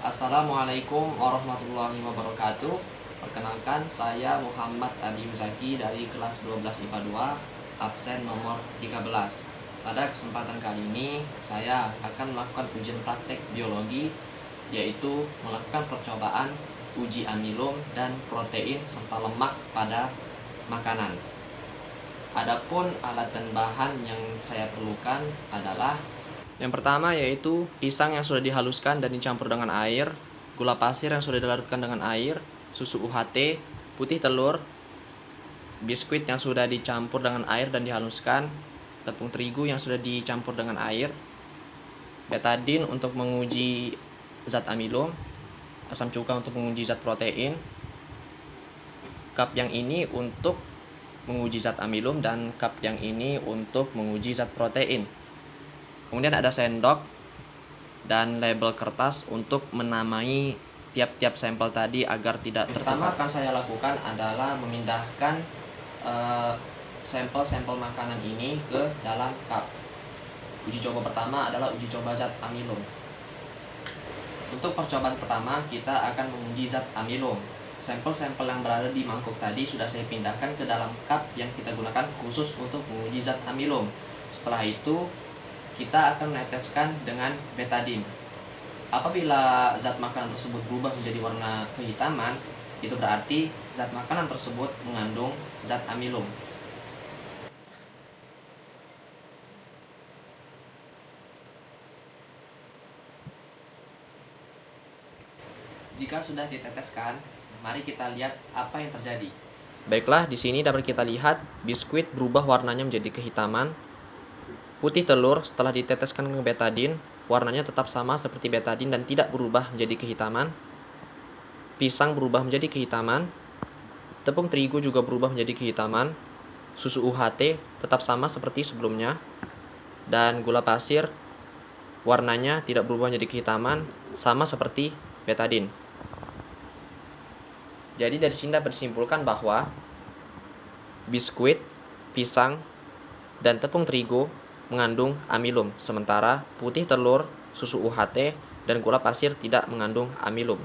Assalamualaikum warahmatullahi wabarakatuh. Perkenalkan, saya Muhammad Abi Muzaki dari kelas 12 IPA 2, absen nomor 13. Pada kesempatan kali ini, saya akan melakukan ujian praktek biologi, yaitu melakukan percobaan uji amilum dan protein serta lemak pada makanan. Adapun alat dan bahan yang saya perlukan adalah yang pertama yaitu pisang yang sudah dihaluskan dan dicampur dengan air, gula pasir yang sudah dilarutkan dengan air, susu UHT, putih telur, biskuit yang sudah dicampur dengan air dan dihaluskan, tepung terigu yang sudah dicampur dengan air, betadine untuk menguji zat amilum, asam cuka untuk menguji zat protein, cup yang ini untuk menguji zat amilum dan cup yang ini untuk menguji zat protein. Kemudian ada sendok dan label kertas untuk menamai tiap-tiap sampel tadi agar tidak tertukar. Pertama akan saya lakukan adalah memindahkan sampel-sampel makanan ini ke dalam cup. Uji coba pertama adalah uji coba zat amilum. Untuk percobaan pertama kita akan menguji zat amilum. Sampel-sampel yang berada di mangkuk tadi sudah saya pindahkan ke dalam cup yang kita gunakan khusus untuk menguji zat amilum. Setelah itu kita akan meneteskan dengan betadine. Apabila zat makanan tersebut berubah menjadi warna kehitaman, itu berarti zat makanan tersebut mengandung zat amilum. Jika sudah diteteskan, mari kita lihat apa yang terjadi. Baiklah, di sini dapat kita lihat biskuit berubah warnanya menjadi kehitaman. Putih telur setelah diteteskan ke betadine, warnanya tetap sama seperti betadine dan tidak berubah menjadi kehitaman. Pisang berubah menjadi kehitaman. Tepung terigu juga berubah menjadi kehitaman. Susu UHT tetap sama seperti sebelumnya. Dan gula pasir warnanya tidak berubah menjadi kehitaman, sama seperti betadine. Jadi dari sini dapat disimpulkan bahwa biskuit, pisang, dan tepung terigu mengandung amilum, sementara putih telur, susu UHT, dan gula pasir tidak mengandung amilum.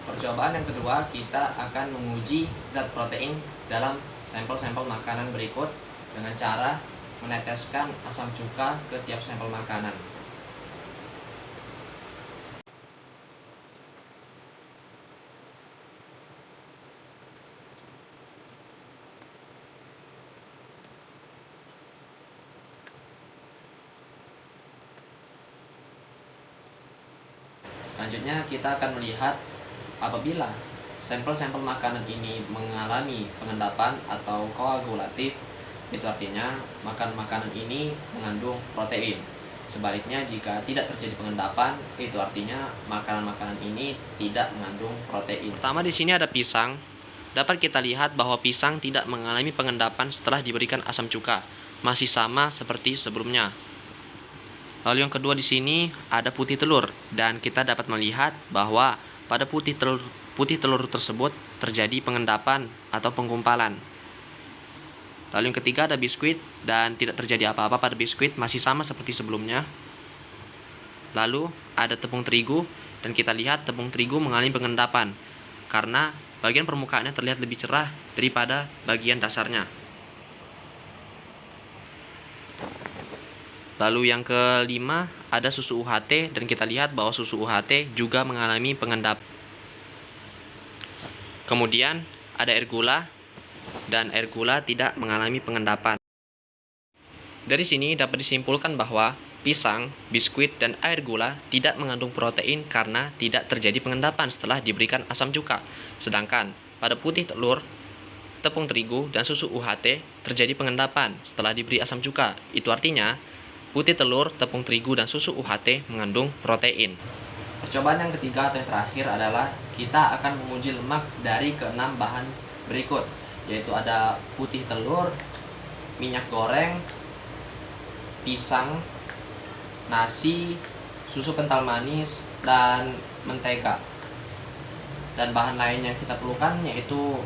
Percobaan yang kedua, kita akan menguji zat protein dalam sampel-sampel makanan berikut dengan cara meneteskan asam cuka ke tiap sampel makanan. Selanjutnya kita akan melihat apabila sampel-sampel makanan ini mengalami pengendapan atau koagulatif, itu artinya makanan ini mengandung protein. Sebaliknya jika tidak terjadi pengendapan, itu artinya makanan-makanan ini tidak mengandung protein. Pertama di sini ada pisang. Dapat kita lihat bahwa pisang tidak mengalami pengendapan setelah diberikan asam cuka, masih sama seperti sebelumnya. Lalu yang kedua di sini ada putih telur, dan kita dapat melihat bahwa pada putih telur tersebut terjadi pengendapan atau penggumpalan. Lalu yang ketiga ada biskuit, dan tidak terjadi apa-apa pada biskuit, masih sama seperti sebelumnya. Lalu ada tepung terigu, dan kita lihat tepung terigu mengalami pengendapan karena bagian permukaannya terlihat lebih cerah daripada bagian dasarnya. Lalu yang kelima ada susu UHT, dan kita lihat bahwa susu UHT juga mengalami pengendap. Kemudian ada air gula, dan air gula tidak mengalami pengendapan. Dari sini dapat disimpulkan bahwa pisang, biskuit, dan air gula tidak mengandung protein karena tidak terjadi pengendapan setelah diberikan asam cuka. Sedangkan pada putih telur, tepung terigu, dan susu UHT terjadi pengendapan setelah diberi asam cuka. Itu artinya putih telur, tepung terigu, dan susu UHT mengandung protein. Percobaan yang ketiga atau yang terakhir adalah kita akan menguji lemak dari keenam bahan berikut, yaitu ada putih telur, minyak goreng, pisang, nasi, susu kental manis, dan mentega. Dan bahan lain yang kita perlukan yaitu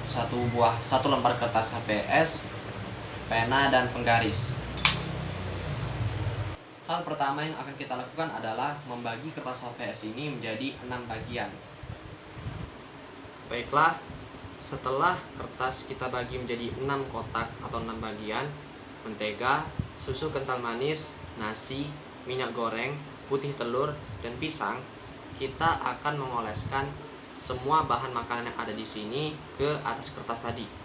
satu lembar kertas HVS, pena, dan penggaris. Hal pertama yang akan kita lakukan adalah membagi kertas HVS ini menjadi 6 bagian. Baiklah, setelah kertas kita bagi menjadi 6 kotak atau 6 bagian, mentega, susu kental manis, nasi, minyak goreng, putih telur, dan pisang, kita akan mengoleskan semua bahan makanan yang ada di sini ke atas kertas tadi.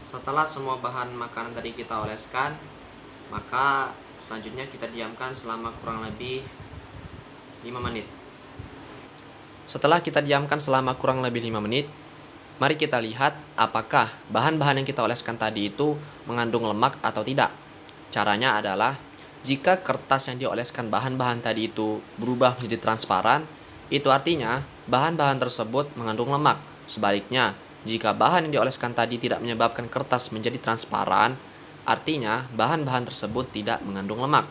Setelah semua bahan makanan tadi kita oleskan, maka selanjutnya kita diamkan selama kurang lebih 5 menit. Setelah kita diamkan selama kurang lebih 5 menit, mari kita lihat apakah bahan-bahan yang kita oleskan tadi itu mengandung lemak atau tidak. Caranya adalah, jika kertas yang dioleskan bahan-bahan tadi itu berubah menjadi transparan, itu artinya bahan-bahan tersebut mengandung lemak. Sebaliknya, jika bahan yang dioleskan tadi tidak menyebabkan kertas menjadi transparan, artinya bahan-bahan tersebut tidak mengandung lemak.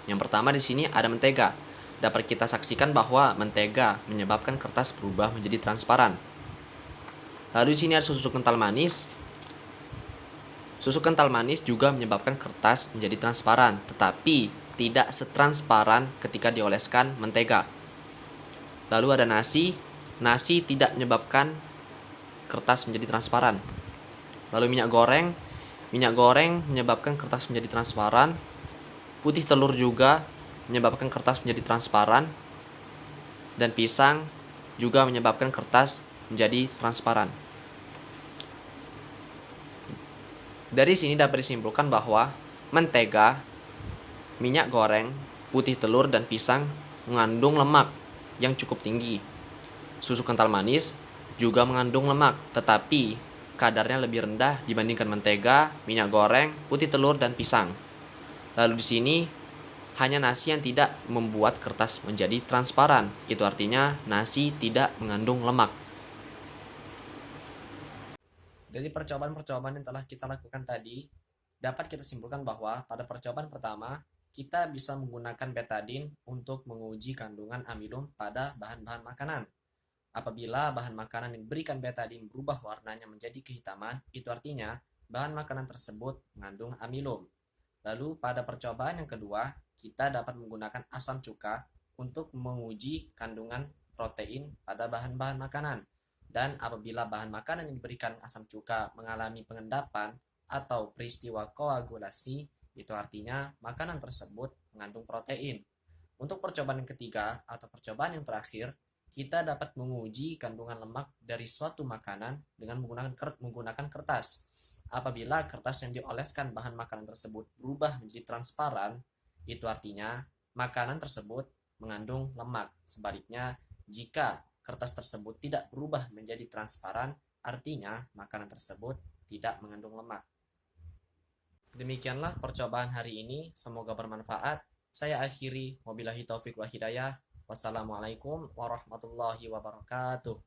Yang pertama di sini ada mentega. Dapat kita saksikan bahwa mentega menyebabkan kertas berubah menjadi transparan. Lalu di sini ada susu kental manis. Susu kental manis juga menyebabkan kertas menjadi transparan, tetapi tidak setransparan ketika dioleskan mentega. Lalu ada nasi. Nasi tidak menyebabkan kertas menjadi transparan. Lalu minyak goreng menyebabkan kertas menjadi transparan. Putih telur juga menyebabkan kertas menjadi transparan. Dan pisang juga menyebabkan kertas menjadi transparan. Dari sini dapat disimpulkan bahwa mentega, minyak goreng, putih telur, dan pisang mengandung lemak yang cukup tinggi. Susu kental manis juga mengandung lemak, tetapi kadarnya lebih rendah dibandingkan mentega, minyak goreng, putih telur, dan pisang. Lalu di sini hanya nasi yang tidak membuat kertas menjadi transparan. Itu artinya nasi tidak mengandung lemak. Dari percobaan-percobaan yang telah kita lakukan tadi, dapat kita simpulkan bahwa pada percobaan pertama, kita bisa menggunakan betadine untuk menguji kandungan amilum pada bahan-bahan makanan. Apabila bahan makanan yang diberikan betadine berubah warnanya menjadi kehitaman, itu artinya bahan makanan tersebut mengandung amilum. Lalu pada percobaan yang kedua, kita dapat menggunakan asam cuka untuk menguji kandungan protein pada bahan-bahan makanan. Dan apabila bahan makanan yang diberikan asam cuka mengalami pengendapan atau peristiwa koagulasi, itu artinya makanan tersebut mengandung protein. Untuk percobaan yang ketiga atau percobaan yang terakhir, kita dapat menguji kandungan lemak dari suatu makanan dengan menggunakan kertas. Apabila kertas yang dioleskan bahan makanan tersebut berubah menjadi transparan, itu artinya makanan tersebut mengandung lemak. Sebaliknya, jika kertas tersebut tidak berubah menjadi transparan, artinya makanan tersebut tidak mengandung lemak. Demikianlah percobaan hari ini, semoga bermanfaat. Saya akhiri, wabillahi taufik wa hidayah. Wassalamualaikum warahmatullahi wabarakatuh.